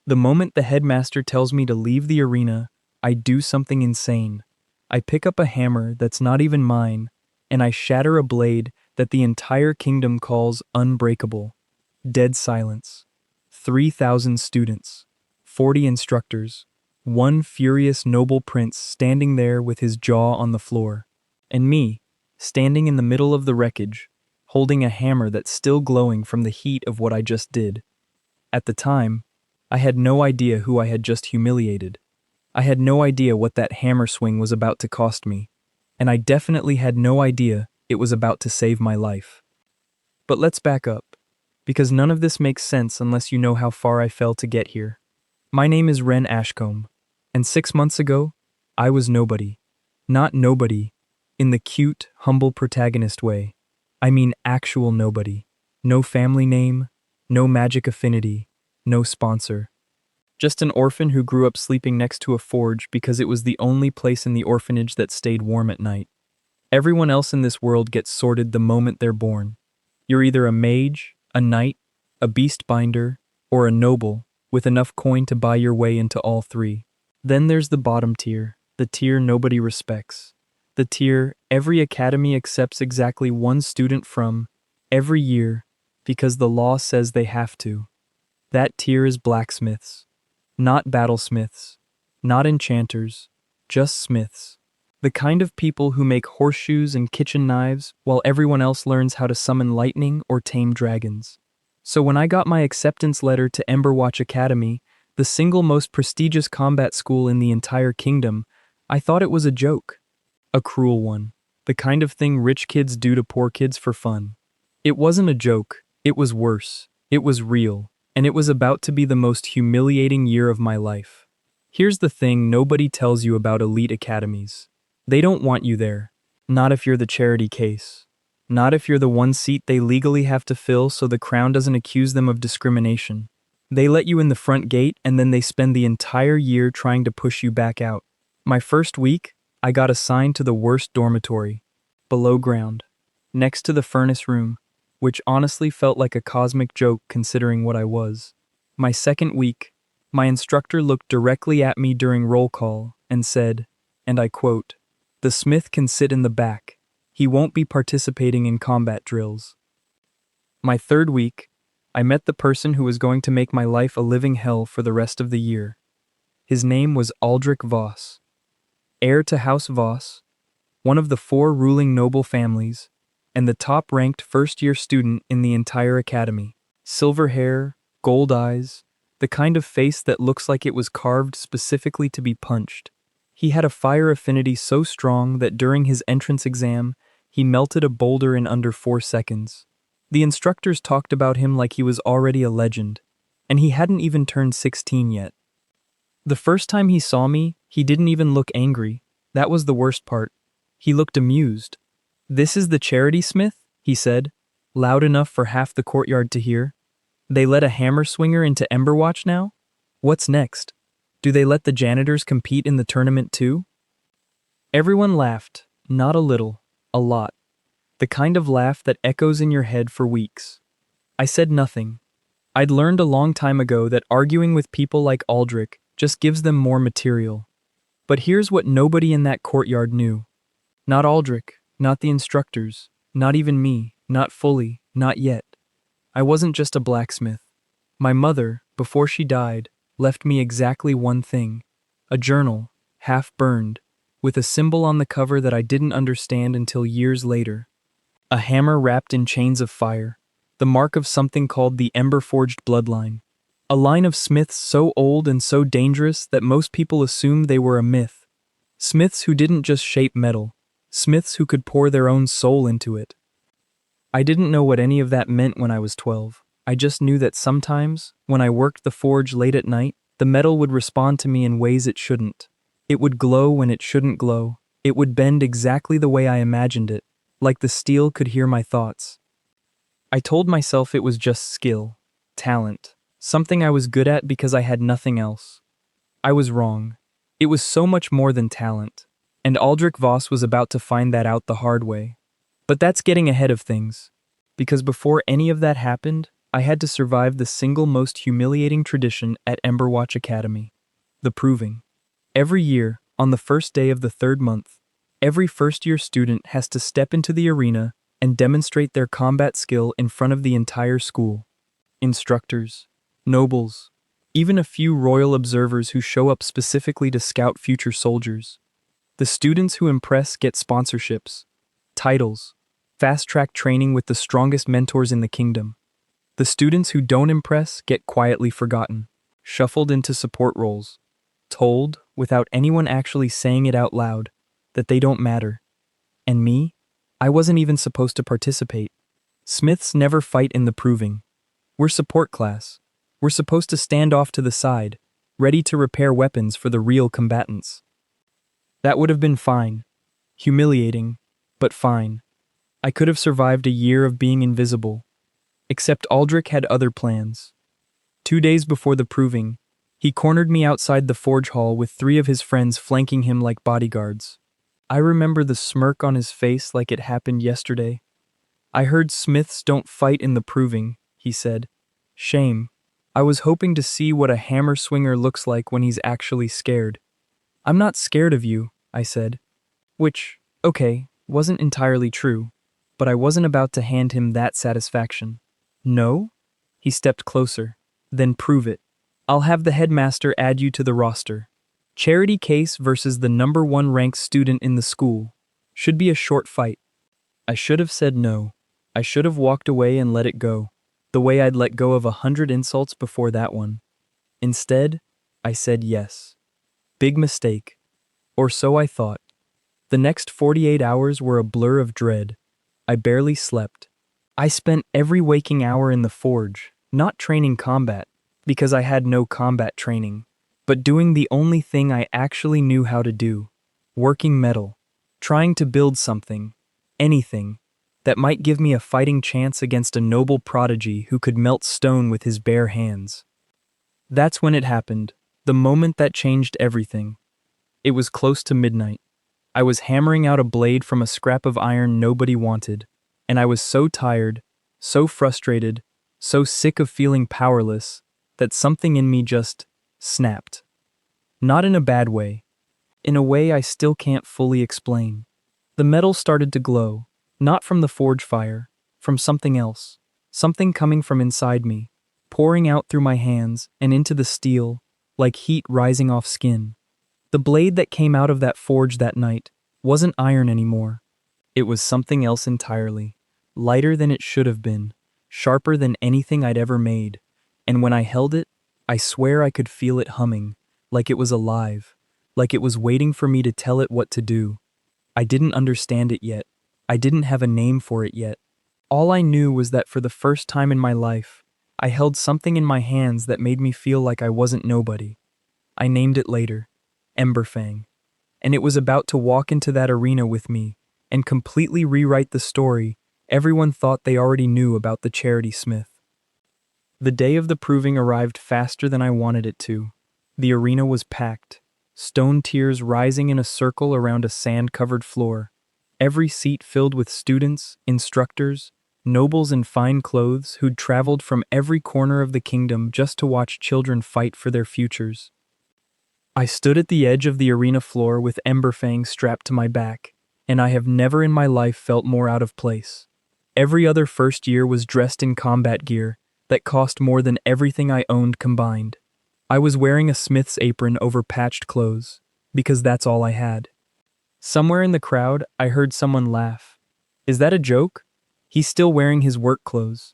The moment the headmaster tells me to leave the arena, I do something insane. I pick up a hammer that's not even mine, and I shatter a blade that the entire kingdom calls Unbreakable. Dead silence. 3,000 students, 40 instructors, one furious noble prince standing there with his jaw on the floor, and me, standing in the middle of the wreckage, holding a hammer that's still glowing from the heat of what I just did. At the time, I had no idea who I had just humiliated. I had no idea what that hammer swing was about to cost me, and I definitely had no idea it was about to save my life. But let's back up, because none of this makes sense unless you know how far I fell to get here. My name is Ren Ashcombe, and 6 months ago, I was nobody. Not nobody, in the cute, humble protagonist way. I mean actual nobody. No family name, no magic affinity, no sponsor. Just an orphan who grew up sleeping next to a forge because it was the only place in the orphanage that stayed warm at night. Everyone else in this world gets sorted the moment they're born. You're either a mage, a knight, a beast binder, or a noble, with enough coin to buy your way into all three. Then there's the bottom tier, the tier nobody respects. The tier every academy accepts exactly one student from, every year, because the law says they have to. That tier is blacksmiths. Not battlesmiths, not enchanters, just smiths. The kind of people who make horseshoes and kitchen knives while everyone else learns how to summon lightning or tame dragons. So when I got my acceptance letter to Emberwatch Academy, the single most prestigious combat school in the entire kingdom, I thought it was a joke. A cruel one. The kind of thing rich kids do to poor kids for fun. It wasn't a joke, it was worse. It was real. And it was about to be the most humiliating year of my life. Here's the thing nobody tells you about elite academies. They don't want you there. Not if you're the charity case. Not if you're the one seat they legally have to fill so the crown doesn't accuse them of discrimination. They let you in the front gate and then they spend the entire year trying to push you back out. My first week, I got assigned to the worst dormitory, below ground, next to the furnace room, which honestly felt like a cosmic joke considering what I was. My second week, my instructor looked directly at me during roll call and said, and I quote, "The smith can sit in the back. He won't be participating in combat drills." My third week, I met the person who was going to make my life a living hell for the rest of the year. His name was Aldrich Voss. Heir to House Voss, one of the 4 ruling noble families, and the top-ranked first-year student in the entire academy. Silver hair, gold eyes, the kind of face that looks like it was carved specifically to be punched. He had a fire affinity so strong that during his entrance exam, he melted a boulder in under 4 seconds. The instructors talked about him like he was already a legend, and he hadn't even turned 16 yet. The first time he saw me, he didn't even look angry. That was the worst part. He looked amused. "This is the charity smith," he said, loud enough for half the courtyard to hear. "They let a hammer swinger into Emberwatch now? What's next? Do they let the janitors compete in the tournament too?" Everyone laughed, not a little, a lot. The kind of laugh that echoes in your head for weeks. I said nothing. I'd learned a long time ago that arguing with people like Aldrich just gives them more material. But here's what nobody in that courtyard knew. Not Aldrich. Not the instructors, not even me, not fully, not yet. I wasn't just a blacksmith. My mother, before she died, left me exactly one thing, a journal, half burned, with a symbol on the cover that I didn't understand until years later. A hammer wrapped in chains of fire, the mark of something called the Emberforged Bloodline. A line of smiths so old and so dangerous that most people assumed they were a myth. Smiths who didn't just shape metal. Smiths who could pour their own soul into it. I didn't know what any of that meant when I was 12. I just knew that sometimes, when I worked the forge late at night, the metal would respond to me in ways it shouldn't. It would glow when it shouldn't glow. It would bend exactly the way I imagined it, like the steel could hear my thoughts. I told myself it was just skill, talent, something I was good at because I had nothing else. I was wrong. It was so much more than talent. And Aldrich Voss was about to find that out the hard way. But that's getting ahead of things. Because before any of that happened, I had to survive the single most humiliating tradition at Emberwatch Academy: the proving. Every year, on the first day of the third month, every first-year student has to step into the arena and demonstrate their combat skill in front of the entire school. Instructors, nobles, even a few royal observers who show up specifically to scout future soldiers. The students who impress get sponsorships, titles, fast-track training with the strongest mentors in the kingdom. The students who don't impress get quietly forgotten, shuffled into support roles, told, without anyone actually saying it out loud, that they don't matter. And me? I wasn't even supposed to participate. Smiths never fight in the proving. We're support class. We're supposed to stand off to the side, ready to repair weapons for the real combatants. That would have been fine. Humiliating, but fine. I could have survived a year of being invisible. Except Aldrich had other plans. 2 days before the proving, he cornered me outside the forge hall with 3 of his friends flanking him like bodyguards. I remember the smirk on his face like it happened yesterday. I heard Smiths don't fight in the proving, he said. Shame. I was hoping to see what a hammer swinger looks like when he's actually scared. I'm not scared of you, I said. Which, okay, wasn't entirely true, but I wasn't about to hand him that satisfaction. No? He stepped closer. Then prove it. I'll have the headmaster add you to the roster. Charity case versus the #1 ranked student in the school. Should be a short fight. I should have said no. I should have walked away and let it go, the way I'd let go of 100 insults before that one. Instead, I said yes. Big mistake. Or so I thought. The next 48 hours were a blur of dread. I barely slept. I spent every waking hour in the forge, not training combat, because I had no combat training, but doing the only thing I actually knew how to do: working metal, trying to build something, anything, that might give me a fighting chance against a noble prodigy who could melt stone with his bare hands. That's when it happened, the moment that changed everything. It was close to midnight. I was hammering out a blade from a scrap of iron nobody wanted, and I was so tired, so frustrated, so sick of feeling powerless, that something in me just snapped. Not in a bad way. In a way I still can't fully explain. The metal started to glow, not from the forge fire, from something else, something coming from inside me, pouring out through my hands and into the steel, like heat rising off skin. The blade that came out of that forge that night wasn't iron anymore. It was something else entirely, lighter than it should have been, sharper than anything I'd ever made, and when I held it, I swear I could feel it humming, like it was alive, like it was waiting for me to tell it what to do. I didn't understand it yet. I didn't have a name for it yet. All I knew was that for the first time in my life, I held something in my hands that made me feel like I wasn't nobody. I named it later, Fang, and it was about to walk into that arena with me and completely rewrite the story everyone thought they already knew about the charity smith. The day of the proving arrived faster than I wanted it to. The arena was packed, stone tiers rising in a circle around a sand-covered floor, every seat filled with students, instructors, nobles in fine clothes who'd traveled from every corner of the kingdom just to watch children fight for their futures. I stood at the edge of the arena floor with Fang strapped to my back, and I have never in my life felt more out of place. Every other first year was dressed in combat gear that cost more than everything I owned combined. I was wearing a smith's apron over patched clothes, because that's all I had. Somewhere in the crowd, I heard someone laugh. Is that a joke? He's still wearing his work clothes.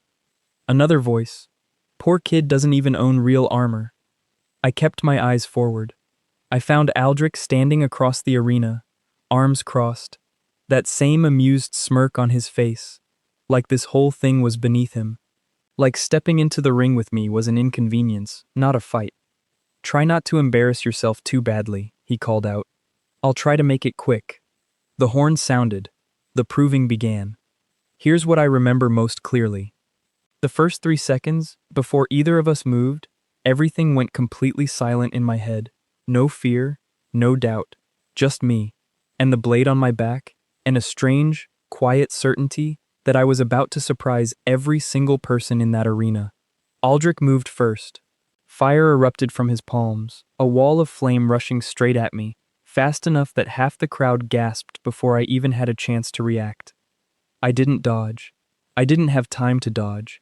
Another voice. Poor kid doesn't even own real armor. I kept my eyes forward. I found Aldrich standing across the arena, arms crossed, that same amused smirk on his face, like this whole thing was beneath him. Like stepping into the ring with me was an inconvenience, not a fight. Try not to embarrass yourself too badly, he called out. I'll try to make it quick. The horn sounded. The proving began. Here's what I remember most clearly. The first 3 seconds, before either of us moved, everything went completely silent in my head. No fear, no doubt, just me, and the blade on my back, and a strange, quiet certainty that I was about to surprise every single person in that arena. Aldrich moved first. Fire erupted from his palms, a wall of flame rushing straight at me, fast enough that half the crowd gasped before I even had a chance to react. I didn't dodge. I didn't have time to dodge.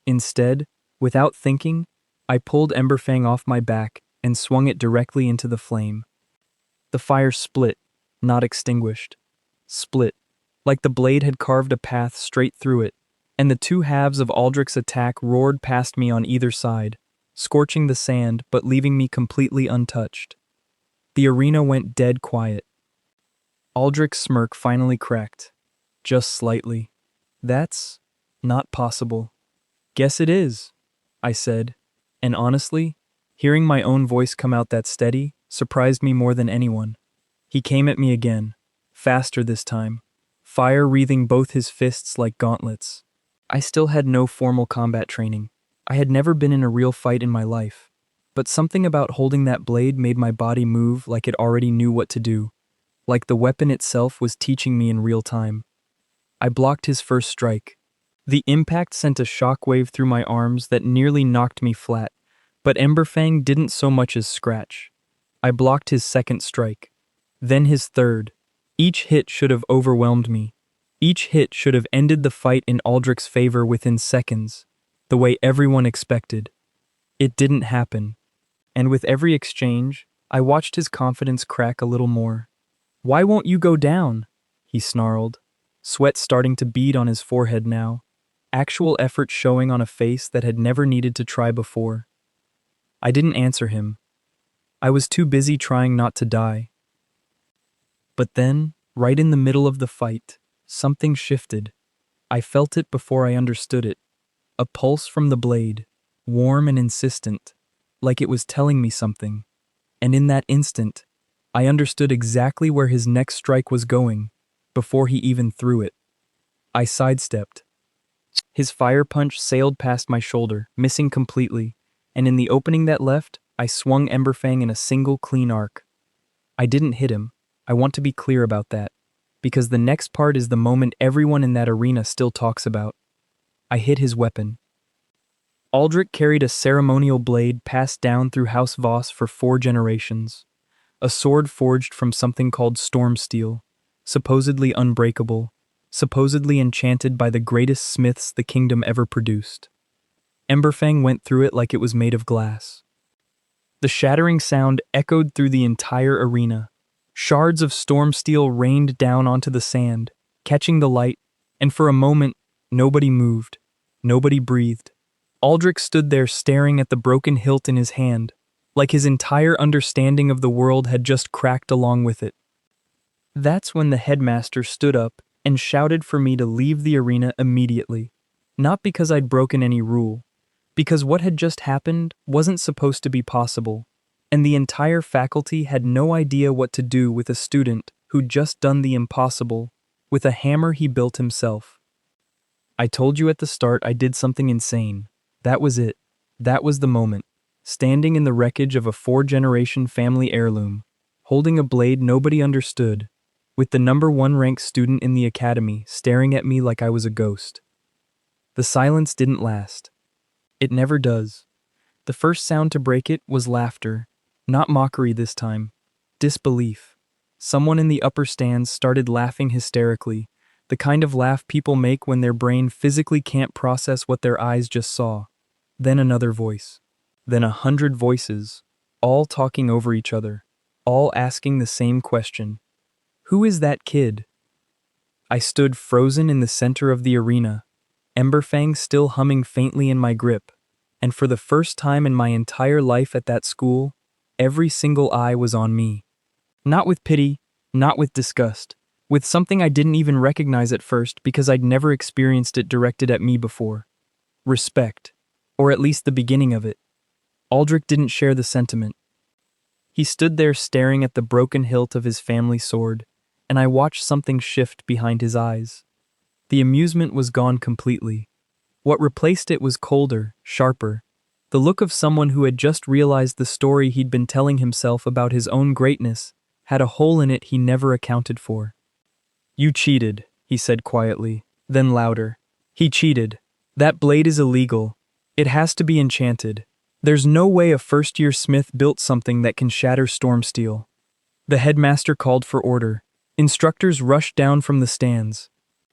Instead, without thinking, I pulled Emberfang off my back and swung it directly into the flame. The fire split, not extinguished. Split, like the blade had carved a path straight through it, and the two halves of Aldrich's attack roared past me on either side, scorching the sand but leaving me completely untouched. The arena went dead quiet. Aldrich's smirk finally cracked. Just slightly. That's not possible. Guess it is, I said, and honestly, hearing my own voice come out that steady surprised me more than anyone. He came at me again, faster this time, fire wreathing both his fists like gauntlets. I still had no formal combat training. I had never been in a real fight in my life, but something about holding that blade made my body move like it already knew what to do, like the weapon itself was teaching me in real time. I blocked his first strike. The impact sent a shockwave through my arms that nearly knocked me flat, but Emberfang didn't so much as scratch. I blocked his second strike, then his third. Each hit should have overwhelmed me. Each hit should have ended the fight in Aldrich's favor within seconds, the way everyone expected. It didn't happen, and with every exchange, I watched his confidence crack a little more. "Why won't you go down?" he snarled, sweat starting to bead on his forehead now, actual effort showing on a face that had never needed to try before. I didn't answer him. I was too busy trying not to die. But then, right in the middle of the fight, something shifted. I felt it before I understood it. A pulse from the blade, warm and insistent, like it was telling me something. And in that instant, I understood exactly where his next strike was going, before he even threw it. I sidestepped. His fire punch sailed past my shoulder, missing completely, and in the opening that left, I swung Emberfang in a single clean arc. I didn't hit him. I want to be clear about that, because the next part is the moment everyone in that arena still talks about. I hit his weapon. Aldrich carried a ceremonial blade passed down through House Voss for 4 generations. A sword forged from something called storm steel, supposedly unbreakable, supposedly enchanted by the greatest smiths the kingdom ever produced. Emberfang went through it like it was made of glass. The shattering sound echoed through the entire arena. Shards of storm steel rained down onto the sand, catching the light, and for a moment, nobody moved. Nobody breathed. Aldrich stood there staring at the broken hilt in his hand, like his entire understanding of the world had just cracked along with it. That's when the headmaster stood up and shouted for me to leave the arena immediately. Not because I'd broken any rule, because what had just happened wasn't supposed to be possible, and the entire faculty had no idea what to do with a student who'd just done the impossible with a hammer he built himself. I told you at the start I did something insane. That was it. That was the moment. Standing in the wreckage of a 4-generation family heirloom, holding a blade nobody understood, with the number 1 ranked student in the academy staring at me like I was a ghost. The silence didn't last. It never does. The first sound to break it was laughter, not mockery this time. Disbelief. Someone in the upper stands started laughing hysterically, the kind of laugh people make when their brain physically can't process what their eyes just saw. Then another voice. Then 100 voices, all talking over each other, all asking the same question. Who is that kid? I stood frozen in the center of the arena, Emberfang still humming faintly in my grip, and for the first time in my entire life at that school, every single eye was on me. Not with pity, not with disgust, with something I didn't even recognize at first because I'd never experienced it directed at me before. Respect, or at least the beginning of it. Aldrich didn't share the sentiment. He stood there staring at the broken hilt of his family sword, and I watched something shift behind his eyes. The amusement was gone completely. What replaced it was colder, sharper, the look of someone who had just realized the story he'd been telling himself about his own greatness had a hole in it he never accounted for. "You cheated," he said quietly. Then louder. He cheated. That blade is illegal. It has to be enchanted. There's no way a first-year smith built something that can shatter storm steel. The headmaster called for order. Instructors rushed down from the stands.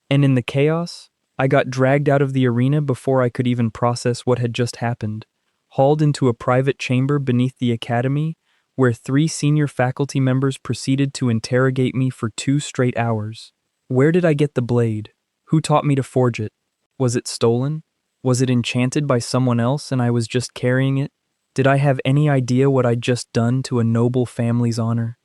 And in the chaos, I got dragged out of the arena before I could even process what had just happened, hauled into a private chamber beneath the academy, where 3 senior faculty members proceeded to interrogate me for 2 straight hours. Where did I get the blade? Who taught me to forge it? Was it stolen? Was it enchanted by someone else and I was just carrying it? Did I have any idea what I'd just done to a noble family's honor?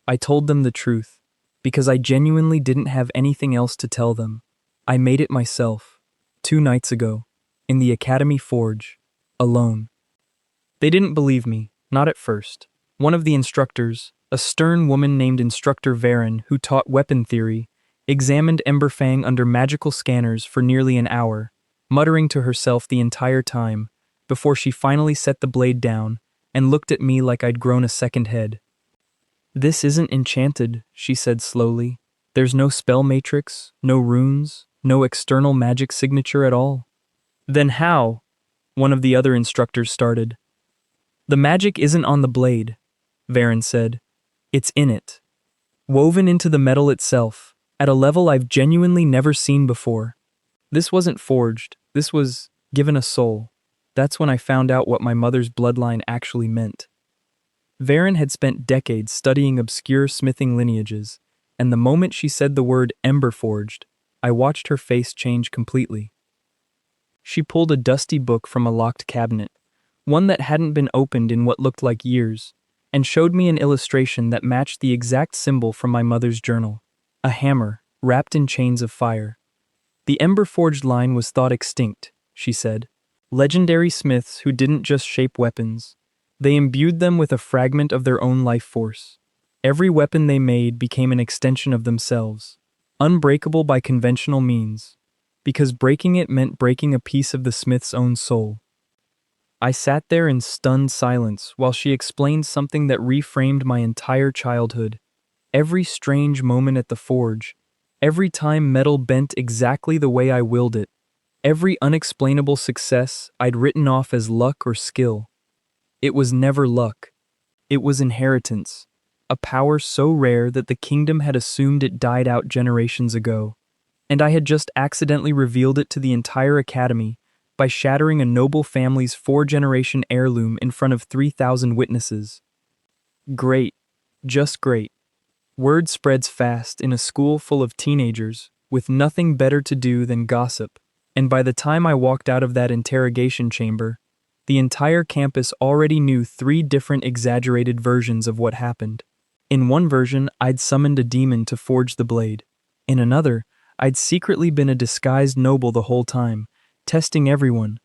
I told them the truth, because I genuinely didn't have anything else to tell them. I made it myself, 2 nights ago, in the academy forge, alone. They didn't believe me, not at first. One of the instructors, a stern woman named Instructor Varen who taught weapon theory, examined Ember Fang under magical scanners for nearly an hour, muttering to herself the entire time, before she finally set the blade down and looked at me like I'd grown a second head. "This isn't enchanted," she said slowly. "There's no spell matrix, no runes, no external magic signature at all." "Then how?" one of the other instructors started. "The magic isn't on the blade," Varen said. "It's in it. Woven into the metal itself, at a level I've genuinely never seen before. This wasn't forged, this was given a soul." That's when I found out what my mother's bloodline actually meant. Varen had spent decades studying obscure smithing lineages, and the moment she said the word Emberforged, I watched her face change completely. She pulled a dusty book from a locked cabinet, one that hadn't been opened in what looked like years, and showed me an illustration that matched the exact symbol from my mother's journal, a hammer wrapped in chains of fire. "The Emberforged line was thought extinct," she said. "Legendary smiths who didn't just shape weapons. They imbued them with a fragment of their own life force. Every weapon they made became an extension of themselves, unbreakable by conventional means, because breaking it meant breaking a piece of the smith's own soul." I sat there in stunned silence while she explained something that reframed my entire childhood. Every strange moment at the forge, every time metal bent exactly the way I willed it, every unexplainable success I'd written off as luck or skill. It was never luck. It was inheritance, a power so rare that the kingdom had assumed it died out generations ago, and I had just accidentally revealed it to the entire academy by shattering a noble family's 4-generation heirloom in front of 3,000 witnesses. Great. Just great. Word spreads fast in a school full of teenagers with nothing better to do than gossip, and by the time I walked out of that interrogation chamber, the entire campus already knew 3 different exaggerated versions of what happened. In one version, I'd summoned a demon to forge the blade. In another, I'd secretly been a disguised noble the whole time, testing everyone.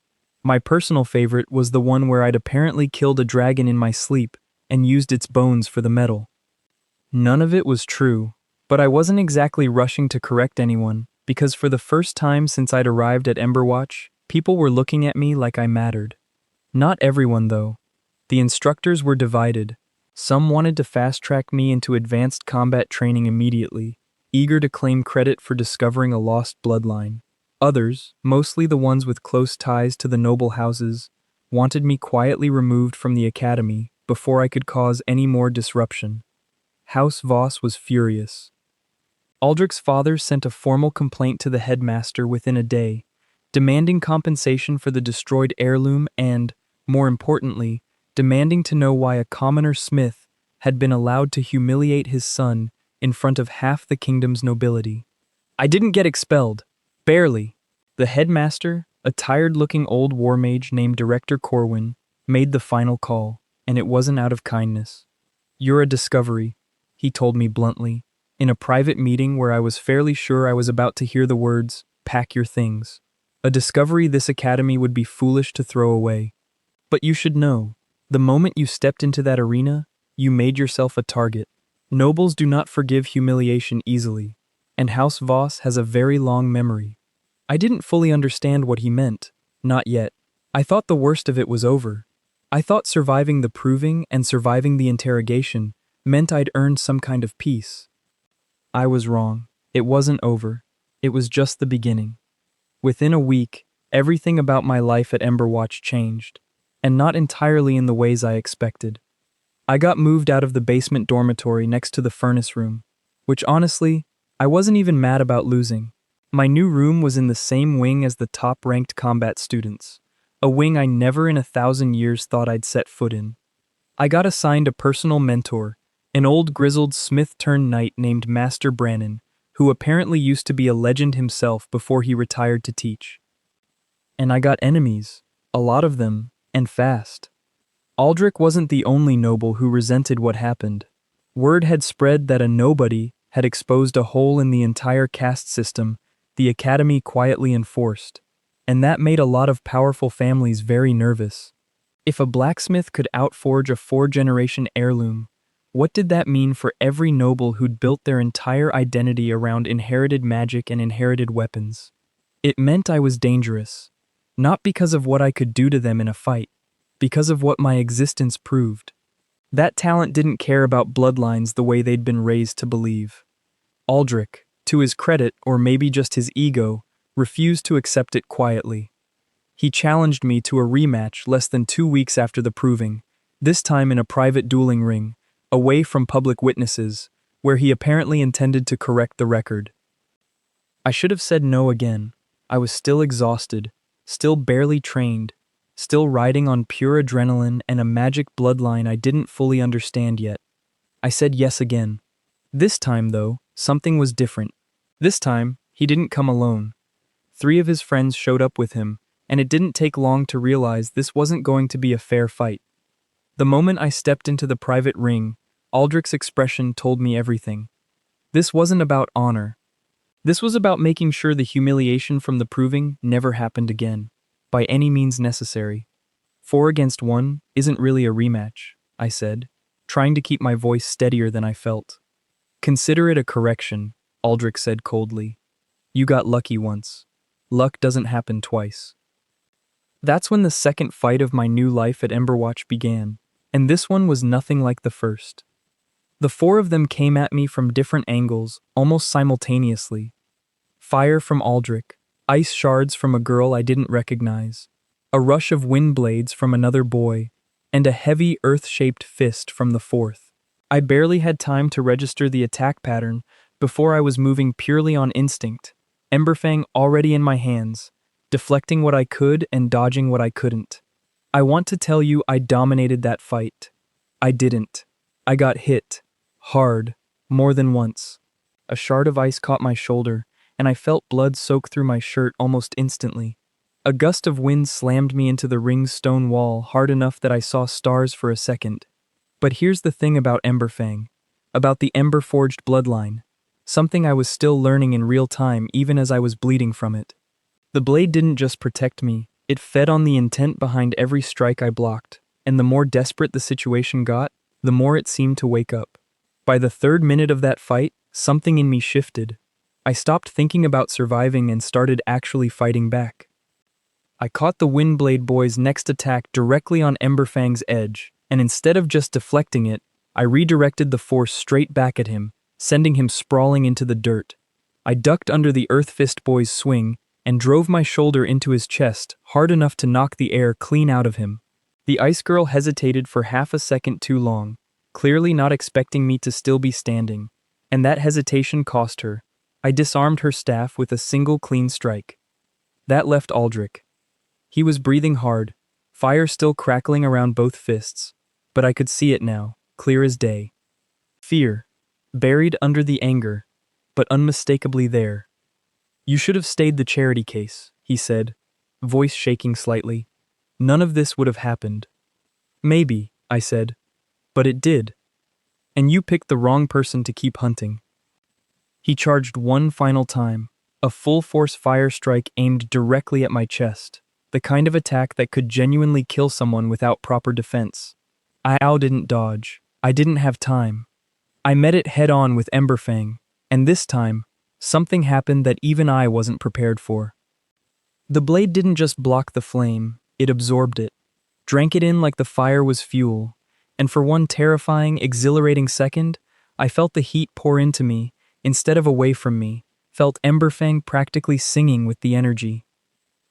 My personal favorite was the one where I'd apparently killed a dragon in my sleep and used its bones for the metal. None of it was true, but I wasn't exactly rushing to correct anyone, because for the first time since I'd arrived at Emberwatch, people were looking at me like I mattered. Not everyone, though. The instructors were divided. Some wanted to fast-track me into advanced combat training immediately, eager to claim credit for discovering a lost bloodline. Others, mostly the ones with close ties to the noble houses, wanted me quietly removed from the academy before I could cause any more disruption. House Voss was furious. Aldrich's father sent a formal complaint to the headmaster within a day, demanding compensation for the destroyed heirloom and, more importantly, demanding to know why a commoner smith had been allowed to humiliate his son in front of half the kingdom's nobility. I didn't get expelled. Barely. The headmaster, a tired-looking old war mage named Director Corwin, made the final call, and it wasn't out of kindness. "You're a discovery," he told me bluntly, in a private meeting where I was fairly sure I was about to hear the words, "Pack your things." A discovery this academy would be foolish to throw away. But you should know, the moment you stepped into that arena, you made yourself a target. Nobles do not forgive humiliation easily, and House Voss has a very long memory. I didn't fully understand what he meant, not yet. I thought the worst of it was over. I thought surviving the proving and surviving the interrogation meant I'd earned some kind of peace. I was wrong. It wasn't over. it was just the beginning. Within a week, everything about my life at Emberwatch changed, and not entirely in the ways I expected. I got moved out of the basement dormitory next to the furnace room, which honestly, I wasn't even mad about losing. My new room was in the same wing as the top-ranked combat students, a wing I never in 1,000 years thought I'd set foot in. I got assigned a personal mentor, an old grizzled smith-turned-knight named Master Brannon, who apparently used to be a legend himself before he retired to teach. And I got enemies, a lot of them, and fast. Aldrich wasn't the only noble who resented what happened. Word had spread that a nobody had exposed a hole in the entire caste system the academy quietly enforced, and that made a lot of powerful families very nervous. If a blacksmith could outforge a 4-generation heirloom, what did that mean for every noble who'd built their entire identity around inherited magic and inherited weapons? It meant I was dangerous, not because of what I could do to them in a fight, because of what my existence proved. That talent didn't care about bloodlines the way they'd been raised to believe. Aldrich, to his credit or maybe just his ego, refused to accept it quietly. He challenged me to a rematch less than 2 weeks after the proving, this time in a private dueling ring, away from public witnesses, where he apparently intended to correct the record. I should have said no again. I was still exhausted, still barely trained, still riding on pure adrenaline and a magic bloodline I didn't fully understand yet. I said yes again. This time, though, something was different. This time, he didn't come alone. 3 of his friends showed up with him, and it didn't take long to realize this wasn't going to be a fair fight. The moment I stepped into the private ring, Aldrich's expression told me everything. This wasn't about honor. This was about making sure the humiliation from the proving never happened again, by any means necessary. 4 against 1 isn't really a rematch, I said, trying to keep my voice steadier than I felt. Consider it a correction, Aldrich said coldly. You got lucky once. Luck doesn't happen twice. That's when the second fight of my new life at Emberwatch began, and this one was nothing like the first. The 4 of them came at me from different angles, almost simultaneously. Fire from Aldrich, ice shards from a girl I didn't recognize, a rush of wind blades from another boy, and a heavy earth-shaped fist from the 4th. I barely had time to register the attack pattern before I was moving purely on instinct, Emberfang already in my hands, deflecting what I could and dodging what I couldn't. I want to tell you I dominated that fight. I didn't. I got hit. Hard. More than once. A shard of ice caught my shoulder, and I felt blood soak through my shirt almost instantly. A gust of wind slammed me into the ring's stone wall hard enough that I saw stars for a second. But here's the thing about Emberfang, about the Emberforged Bloodline, something I was still learning in real time even as I was bleeding from it. The blade didn't just protect me, it fed on the intent behind every strike I blocked, and the more desperate the situation got, the more it seemed to wake up. By the 3rd minute of that fight, something in me shifted. I stopped thinking about surviving and started actually fighting back. I caught the Windblade boy's next attack directly on Emberfang's edge, and instead of just deflecting it, I redirected the force straight back at him, sending him sprawling into the dirt. I ducked under the Earth Fist boy's swing and drove my shoulder into his chest hard enough to knock the air clean out of him. The ice girl hesitated for half a second too long, clearly not expecting me to still be standing, and that hesitation cost her. I disarmed her staff with a single clean strike. That left Aldrich. He was breathing hard, fire still crackling around both fists, but I could see it now, clear as day. Fear, buried under the anger, but unmistakably there. You should have stayed the charity case, he said, voice shaking slightly. None of this would have happened. Maybe, I said, but it did. And you picked the wrong person to keep hunting. He charged one final time, a full-force fire strike aimed directly at my chest, the kind of attack that could genuinely kill someone without proper defense. I didn't dodge. I didn't have time. I met it head-on with Emberfang, and this time, something happened that even I wasn't prepared for. The blade didn't just block the flame, it absorbed it, drank it in like the fire was fuel, and for one terrifying, exhilarating second, I felt the heat pour into me, instead of away from me, felt Fang practically singing with the energy.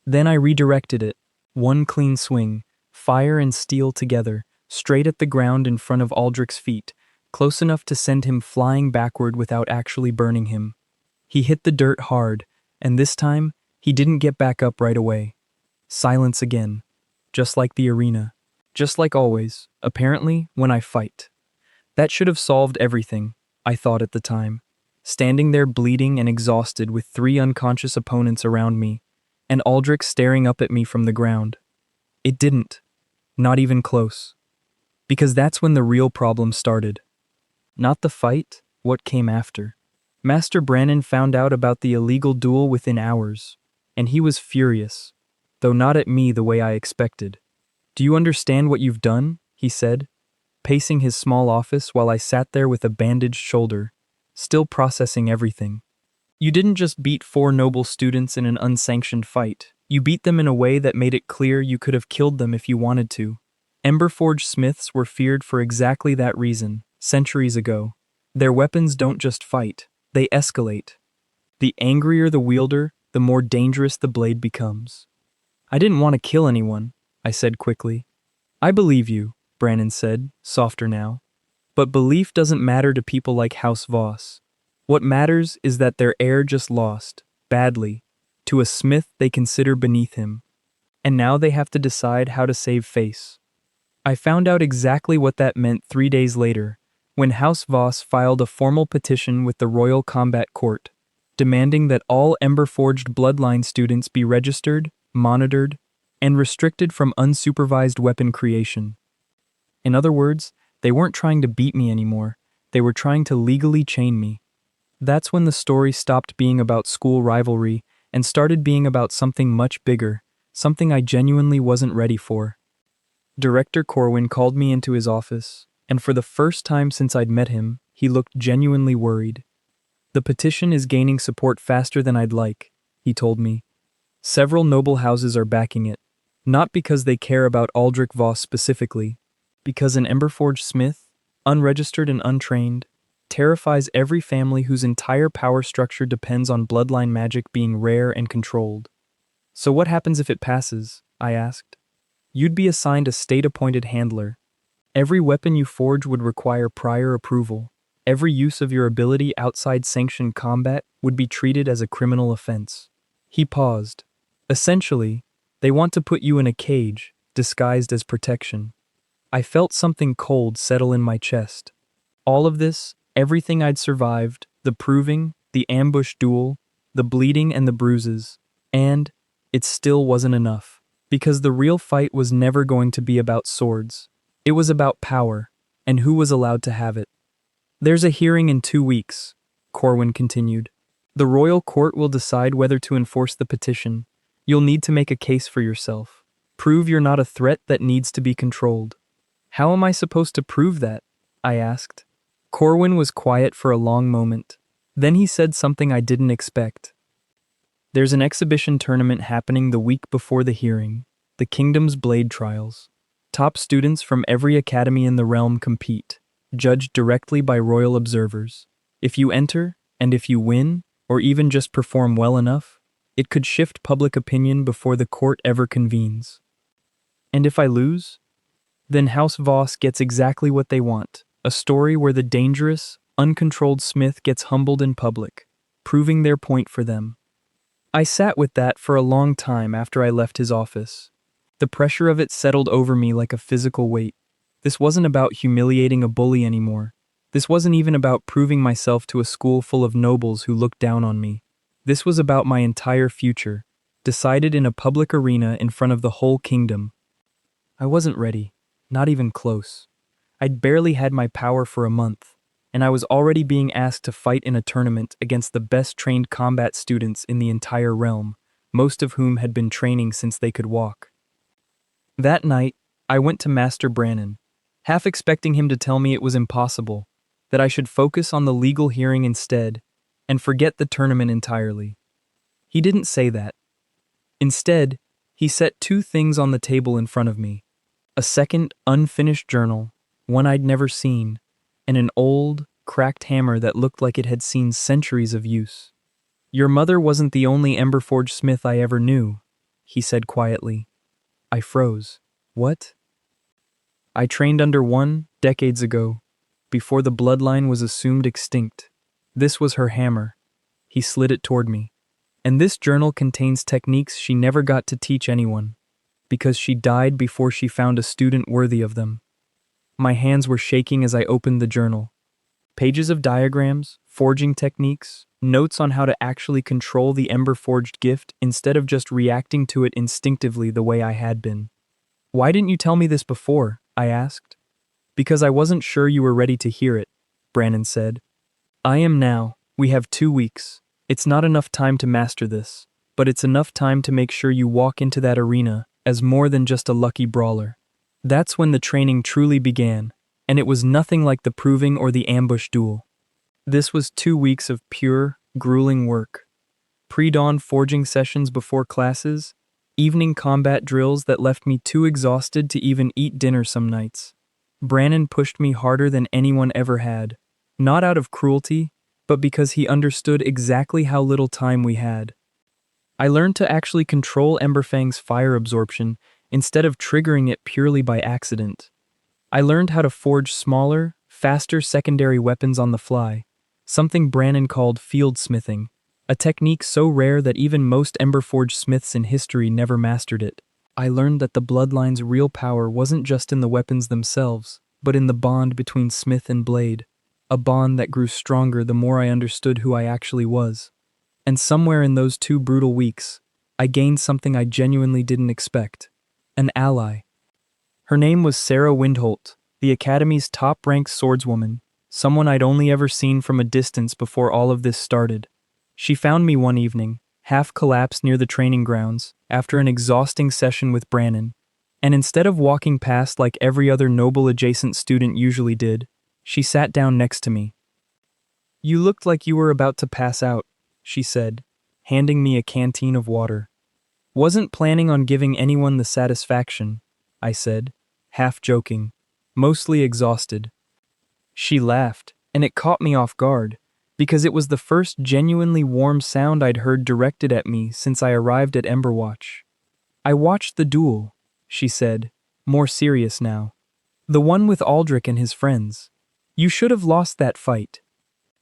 Then I redirected it, one clean swing, fire and steel together, straight at the ground in front of Aldrich's feet, close enough to send him flying backward without actually burning him. He hit the dirt hard, and this time, he didn't get back up right away. Silence again. Just like the arena. Just like always, apparently, when I fight. That should have solved everything, I thought at the time. Standing there bleeding and exhausted with 3 unconscious opponents around me, and Aldrich staring up at me from the ground. It didn't. Not even close. Because that's when the real problem started. Not the fight, what came after. Master Brannon found out about the illegal duel within hours, and he was furious, though not at me the way I expected. "Do you understand what you've done?" he said, pacing his small office while I sat there with a bandaged shoulder, still processing everything. "You didn't just beat 4 noble students in an unsanctioned fight. You beat them in a way that made it clear you could have killed them if you wanted to. Emberforged smiths were feared for exactly that reason, centuries ago. Their weapons don't just fight, they escalate. The angrier the wielder, the more dangerous the blade becomes." "I didn't want to kill anyone," I said quickly. "I believe you," Brannon said, softer now. "But belief doesn't matter to people like House Voss. What matters is that their heir just lost, badly, to a smith they consider beneath him. And now they have to decide how to save face." I found out exactly what that meant 3 days later, when House Voss filed a formal petition with the Royal Combat Court, demanding that all Emberforged Bloodline students be registered, monitored, and restricted from unsupervised weapon creation. In other words, they weren't trying to beat me anymore, they were trying to legally chain me. That's when the story stopped being about school rivalry and started being about something much bigger, something I genuinely wasn't ready for. Director Corwin called me into his office, and for the first time since I'd met him, he looked genuinely worried. "The petition is gaining support faster than I'd like," he told me. "Several noble houses are backing it, not because they care about Aldrich Voss specifically, because an Emberforged smith, unregistered and untrained, terrifies every family whose entire power structure depends on bloodline magic being rare and controlled." "So what happens if it passes?" I asked. "You'd be assigned a state-appointed handler. Every weapon you forge would require prior approval. Every use of your ability outside sanctioned combat would be treated as a criminal offense." He paused. "Essentially, they want to put you in a cage, disguised as protection." I felt something cold settle in my chest. All of this, everything I'd survived, the proving, the ambush duel, the bleeding and the bruises, and it still wasn't enough. Because the real fight was never going to be about swords. It was about power, and who was allowed to have it. "There's a hearing in 2 weeks, Corwin continued. "The royal court will decide whether to enforce the petition. You'll need to make a case for yourself. Prove you're not a threat that needs to be controlled." "How am I supposed to prove that?" I asked. Corwin was quiet for a long moment. Then he said something I didn't expect. "There's an exhibition tournament happening the week before the hearing, the Kingdom's Blade Trials. Top students from every academy in the realm compete, judged directly by royal observers. If you enter, and if you win, or even just perform well enough, it could shift public opinion before the court ever convenes. And if I lose? Then House Voss gets exactly what they want, a story where the dangerous, uncontrolled smith gets humbled in public, proving their point for them." I sat with that for a long time after I left his office. The pressure of it settled over me like a physical weight. This wasn't about humiliating a bully anymore. This wasn't even about proving myself to a school full of nobles who looked down on me. This was about my entire future, decided in a public arena in front of the whole kingdom. I wasn't ready, not even close. I'd barely had my power for a month, and I was already being asked to fight in a tournament against the best trained combat students in the entire realm, most of whom had been training since they could walk. That night, I went to Master Brannon, half expecting him to tell me it was impossible, that I should focus on the legal hearing instead, and forget the tournament entirely. He didn't say that. Instead, he set 2 things on the table in front of me: a second, unfinished journal, one I'd never seen, and an old, cracked hammer that looked like it had seen centuries of use. Your mother wasn't the only Emberforged smith I ever knew, he said quietly. I froze. What? I trained under one, decades ago, before the bloodline was assumed extinct. This was her hammer. He slid it toward me. And this journal contains techniques she never got to teach anyone, because she died before she found a student worthy of them. My hands were shaking as I opened the journal. Pages of diagrams, forging techniques, notes on how to actually control the Emberforged gift instead of just reacting to it instinctively the way I had been. Why didn't you tell me this before? I asked. Because I wasn't sure you were ready to hear it, Brannon said. I am now. We have 2 weeks. It's not enough time to master this, but it's enough time to make sure you walk into that arena as more than just a lucky brawler. That's when the training truly began, and it was nothing like the proving or the ambush duel. This was 2 weeks of pure, grueling work. Pre-dawn forging sessions before classes, evening combat drills that left me too exhausted to even eat dinner some nights. Brannon pushed me harder than anyone ever had, not out of cruelty, but because he understood exactly how little time we had. I learned to actually control Emberfang's fire absorption instead of triggering it purely by accident. I learned how to forge smaller, faster secondary weapons on the fly, something Brannon called field smithing, a technique so rare that even most Emberforged smiths in history never mastered it. I learned that the bloodline's real power wasn't just in the weapons themselves, but in the bond between smith and blade, a bond that grew stronger the more I understood who I actually was. And somewhere in those 2 brutal weeks, I gained something I genuinely didn't expect. An ally. Her name was Sarah Windholt, the Academy's top-ranked swordswoman, someone I'd only ever seen from a distance before all of this started. She found me one evening, half-collapsed near the training grounds, after an exhausting session with Brannon, and instead of walking past like every other noble-adjacent student usually did, she sat down next to me. You looked like you were about to pass out, she said, handing me a canteen of water. Wasn't planning on giving anyone the satisfaction, I said, half joking, mostly exhausted. She laughed, and it caught me off guard, because it was the first genuinely warm sound I'd heard directed at me since I arrived at Emberwatch. I watched the duel, she said, more serious now. The one with Aldrich and his friends. You should have lost that fight.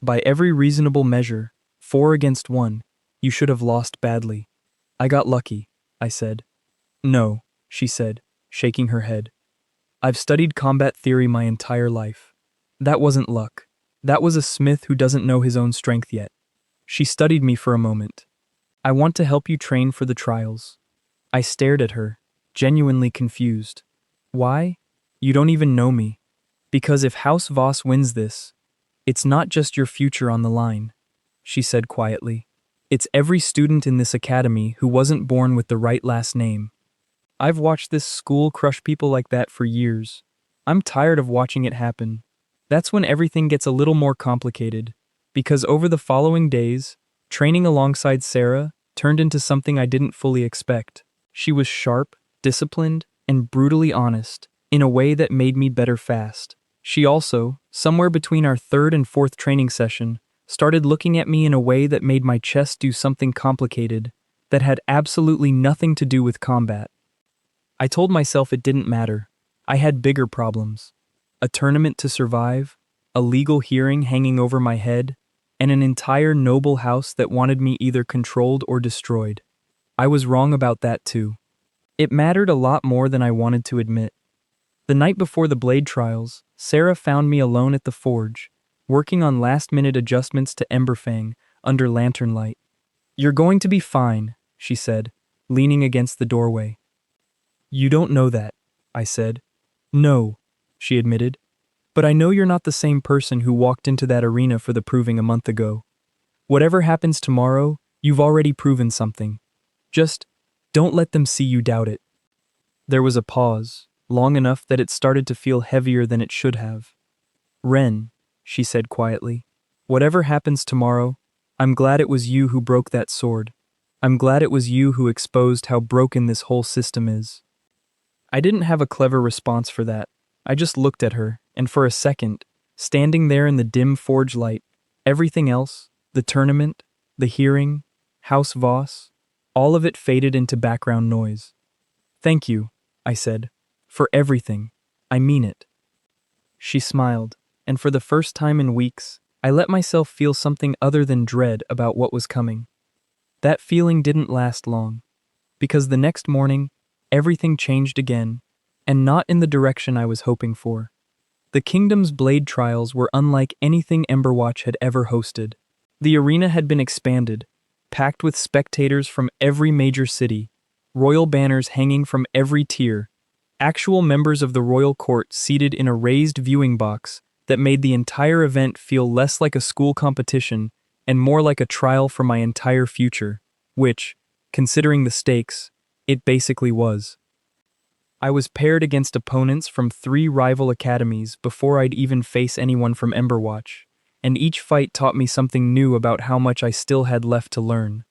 By every reasonable measure, 4 against 1, you should have lost badly. I got lucky, I said. No, she said, shaking her head. I've studied combat theory my entire life. That wasn't luck. That was a smith who doesn't know his own strength yet. She studied me for a moment. I want to help you train for the trials. I stared at her, genuinely confused. Why? You don't even know me. Because if House Voss wins this, it's not just your future on the line, she said quietly. It's every student in this academy who wasn't born with the right last name. I've watched this school crush people like that for years. I'm tired of watching it happen. That's when everything gets a little more complicated, because over the following days, training alongside Sarah turned into something I didn't fully expect. She was sharp, disciplined, and brutally honest, in a way that made me better fast. She also, somewhere between our 3rd and 4th training session, started looking at me in a way that made my chest do something complicated that had absolutely nothing to do with combat. I told myself it didn't matter. I had bigger problems. A tournament to survive, a legal hearing hanging over my head, and an entire noble house that wanted me either controlled or destroyed. I was wrong about that too. It mattered a lot more than I wanted to admit. The night before the blade trials, Sarah found me alone at the forge, working on last-minute adjustments to Emberfang under lantern light. You're going to be fine, she said, leaning against the doorway. You don't know that, I said. No, she admitted. But I know you're not the same person who walked into that arena for the proving a month ago. Whatever happens tomorrow, you've already proven something. Just don't let them see you doubt it. There was a pause, long enough that it started to feel heavier than it should have. Ren, she said quietly, whatever happens tomorrow, I'm glad it was you who broke that sword. I'm glad it was you who exposed how broken this whole system is. I didn't have a clever response for that. I just looked at her, and for a second, standing there in the dim forge light, everything else, the tournament, The hearing, House Voss, all of it faded into background noise. "Thank you," I said, "for everything. I mean it." She smiled, and for the first time in weeks, I let myself feel something other than dread about what was coming. That feeling didn't last long, because the next morning, everything changed again, and not in the direction I was hoping for. The Kingdom's Blade trials were unlike anything Emberwatch had ever hosted. The arena had been expanded, packed with spectators from every major city, royal banners hanging from every tier, actual members of the royal court seated in a raised viewing box that made the entire event feel less like a school competition and more like a trial for my entire future, which, considering the stakes, it basically was. I was paired against opponents from 3 rival academies before I'd even face anyone from Emberwatch, and each fight taught me something new about how much I still had left to learn.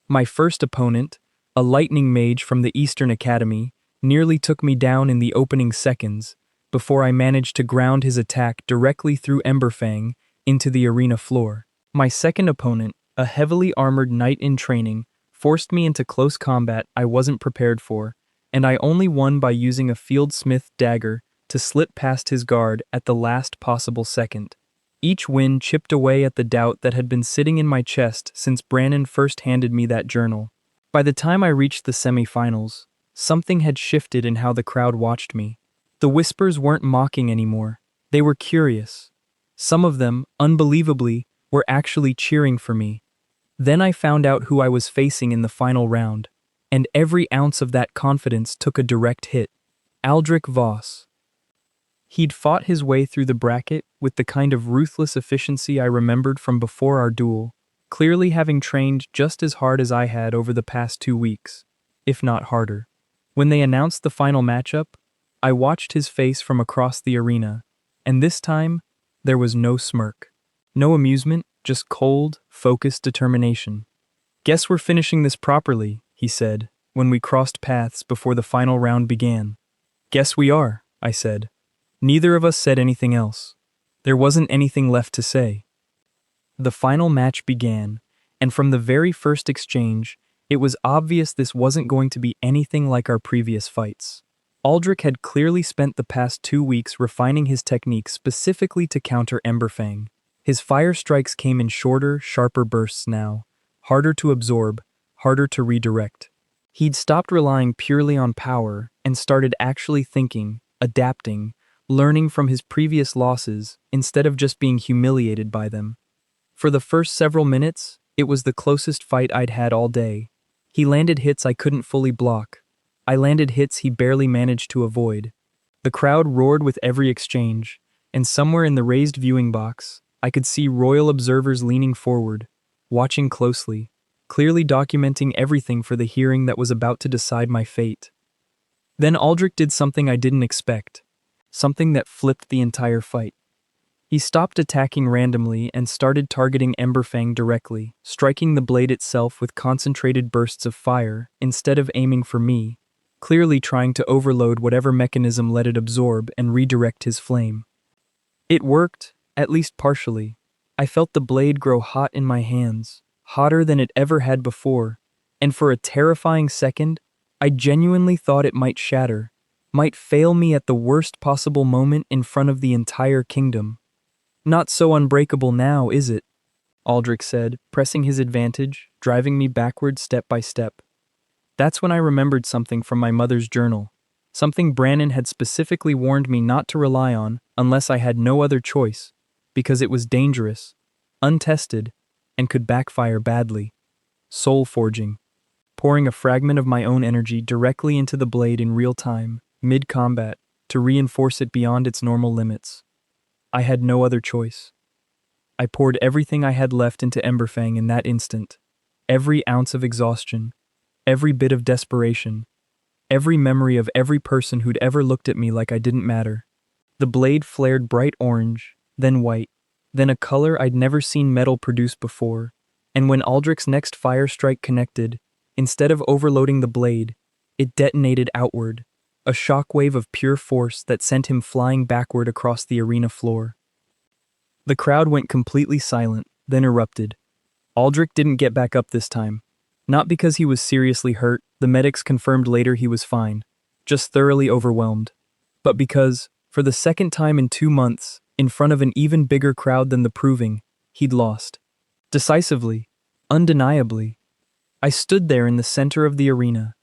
My first opponent, a lightning mage from the Eastern Academy, nearly took me down in the opening seconds before I managed to ground his attack directly through Fang into the arena floor. My second opponent, a heavily armored knight in training, forced me into close combat I wasn't prepared for, and I only won by using a fieldsmith dagger to slip past his guard at the last possible second. Each win chipped away at the doubt that had been sitting in my chest since Brannon first handed me that journal. By the time I reached the semifinals, something had shifted in how the crowd watched me. The whispers weren't mocking anymore. They were curious. Some of them, unbelievably, were actually cheering for me. Then I found out who I was facing in the final round, and every ounce of that confidence took a direct hit. Aldrich Voss. He'd fought his way through the bracket with the kind of ruthless efficiency I remembered from before our duel, clearly having trained just as hard as I had over the past 2 weeks, if not harder. When they announced the final matchup, I watched his face from across the arena, and this time, there was no smirk. No amusement, just cold, focused determination. "Guess we're finishing this properly," he said, when we crossed paths before the final round began. "Guess we are," I said. Neither of us said anything else. There wasn't anything left to say. The final match began, and from the very first exchange, it was obvious this wasn't going to be anything like our previous fights. Aldrich had clearly spent the past 2 weeks refining his technique specifically to counter Fang. His fire strikes came in shorter, sharper bursts now, harder to absorb, harder to redirect. He'd stopped relying purely on power and started actually thinking, adapting, learning from his previous losses instead of just being humiliated by them. For the first several minutes, it was the closest fight I'd had all day. He landed hits I couldn't fully block. I landed hits he barely managed to avoid. The crowd roared with every exchange, and somewhere in the raised viewing box, I could see royal observers leaning forward, watching closely, clearly documenting everything for the hearing that was about to decide my fate. Then Aldrich did something I didn't expect, something that flipped the entire fight. He stopped attacking randomly and started targeting Fang directly, striking the blade itself with concentrated bursts of fire instead of aiming for me, clearly trying to overload whatever mechanism let it absorb and redirect his flame. It worked, at least partially. I felt the blade grow hot in my hands, hotter than it ever had before, and for a terrifying second, I genuinely thought it might shatter, might fail me at the worst possible moment in front of the entire kingdom. "Not so unbreakable now, is it?" Aldrich said, pressing his advantage, driving me backward step by step. That's when I remembered something from my mother's journal, something Brannon had specifically warned me not to rely on unless I had no other choice, because it was dangerous, untested, and could backfire badly. Soul forging. Pouring a fragment of my own energy directly into the blade in real time, mid-combat, to reinforce it beyond its normal limits. I had no other choice. I poured everything I had left into Fang in that instant. Every ounce of exhaustion, every bit of desperation, every memory of every person who'd ever looked at me like I didn't matter. The blade flared bright orange, then white, then a color I'd never seen metal produce before, and when Aldrich's next fire strike connected, instead of overloading the blade, it detonated outward, a shockwave of pure force that sent him flying backward across the arena floor. The crowd went completely silent, then erupted. Aldrich didn't get back up this time. Not because he was seriously hurt, the medics confirmed later he was fine, just thoroughly overwhelmed. But because, for the second time in 2 months, in front of an even bigger crowd than the Proving, he'd lost. Decisively. Undeniably. I stood there in the center of the arena,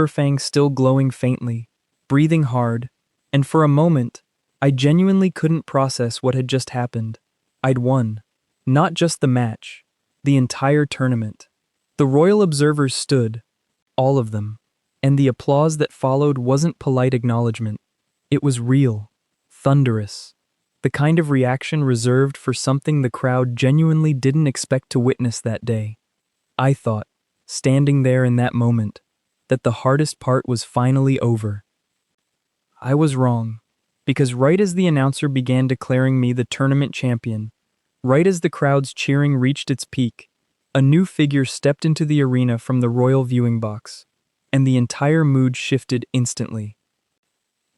Fang still glowing faintly, breathing hard, and for a moment, I genuinely couldn't process what had just happened. I'd won. Not just the match, the entire tournament. The royal observers stood, all of them, and the applause that followed wasn't polite acknowledgement. It was real, thunderous, the kind of reaction reserved for something the crowd genuinely didn't expect to witness that day. I thought, standing there in that moment, that the hardest part was finally over. I was wrong, because right as the announcer began declaring me the tournament champion, right as the crowd's cheering reached its peak, a new figure stepped into the arena from the royal viewing box, and the entire mood shifted instantly.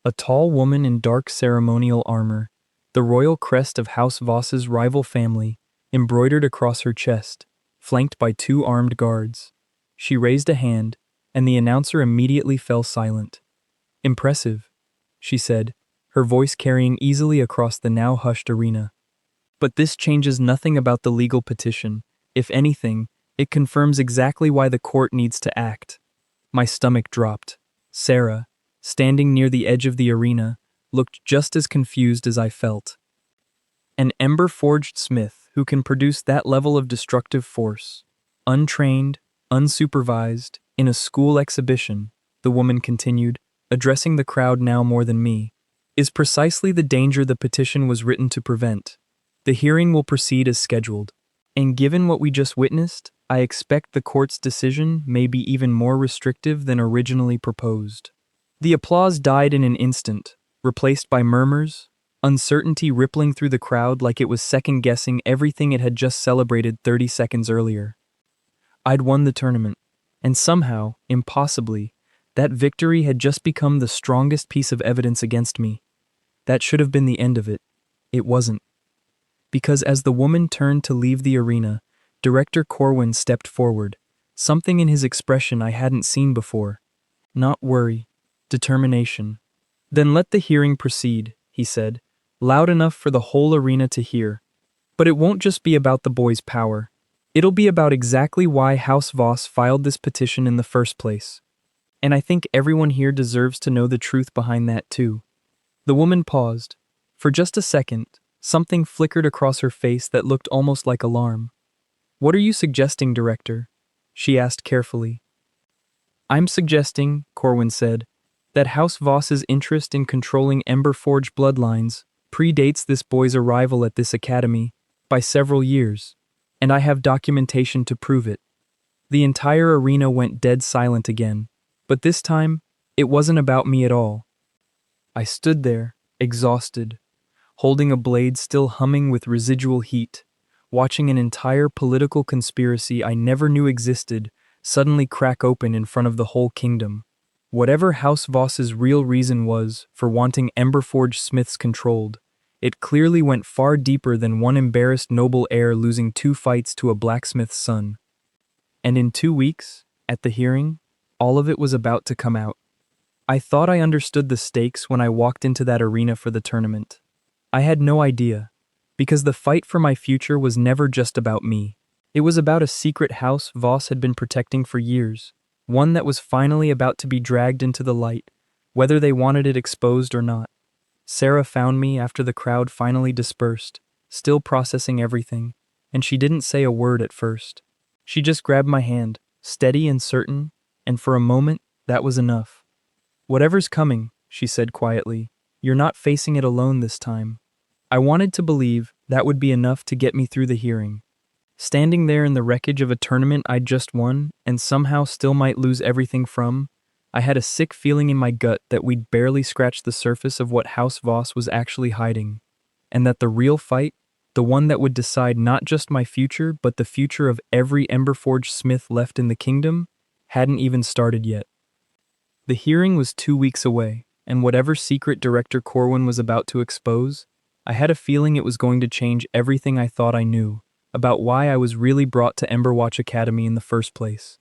A tall woman in dark ceremonial armor, the royal crest of House Voss's rival family, embroidered across her chest, flanked by 2 armed guards. She raised a hand, and the announcer immediately fell silent. "Impressive," she said, her voice carrying easily across the now hushed arena. "But this changes nothing about the legal petition. If anything, it confirms exactly why the court needs to act." My stomach dropped. Sarah, standing near the edge of the arena, looked just as confused as I felt. An Emberforged smith who can produce that level of destructive force, untrained, unsupervised, in a school exhibition, the woman continued, addressing the crowd now more than me, is precisely the danger the petition was written to prevent. The hearing will proceed as scheduled, and given what we just witnessed, I expect the court's decision may be even more restrictive than originally proposed. The applause died in an instant, replaced by murmurs, uncertainty rippling through the crowd like it was second-guessing everything it had just celebrated 30 seconds earlier. I'd won the tournament, and somehow, impossibly, that victory had just become the strongest piece of evidence against me. That should have been the end of it. It wasn't. Because as the woman turned to leave the arena, Director Corwin stepped forward, something in his expression I hadn't seen before. Not worry, determination. "Then let the hearing proceed," he said, loud enough for the whole arena to hear. "But it won't just be about the boy's power. It'll be about exactly why House Voss filed this petition in the first place. And I think everyone here deserves to know the truth behind that too." The woman paused. For just a second, something flickered across her face that looked almost like alarm. "What are you suggesting, Director?" she asked carefully. "I'm suggesting," Corwin said, "that House Voss's interest in controlling Emberforged Bloodlines predates this boy's arrival at this academy by several years, and I have documentation to prove it." The entire arena went dead silent again, but this time, it wasn't about me at all. I stood there, exhausted, holding a blade still humming with residual heat, watching an entire political conspiracy I never knew existed suddenly crack open in front of the whole kingdom. Whatever House Voss's real reason was for wanting Emberforged smiths controlled, it clearly went far deeper than one embarrassed noble heir losing 2 fights to a blacksmith's son. And in 2 weeks, at the hearing, all of it was about to come out. I thought I understood the stakes when I walked into that arena for the tournament. I had no idea, because the fight for my future was never just about me. It was about a secret house Voss had been protecting for years, one that was finally about to be dragged into the light, whether they wanted it exposed or not. Sarah found me after the crowd finally dispersed, still processing everything, and she didn't say a word at first. She just grabbed my hand, steady and certain, and for a moment, that was enough. "Whatever's coming," she said quietly, "you're not facing it alone this time." I wanted to believe that would be enough to get me through the hearing. Standing there in the wreckage of a tournament I'd just won and somehow still might lose everything from, I had a sick feeling in my gut that we'd barely scratched the surface of what House Voss was actually hiding, and that the real fight, the one that would decide not just my future but the future of every Emberforged smith left in the kingdom, hadn't even started yet. The hearing was 2 weeks away, and whatever secret Director Corwin was about to expose, I had a feeling it was going to change everything I thought I knew. about why I was really brought to Emberwatch Academy in the first place.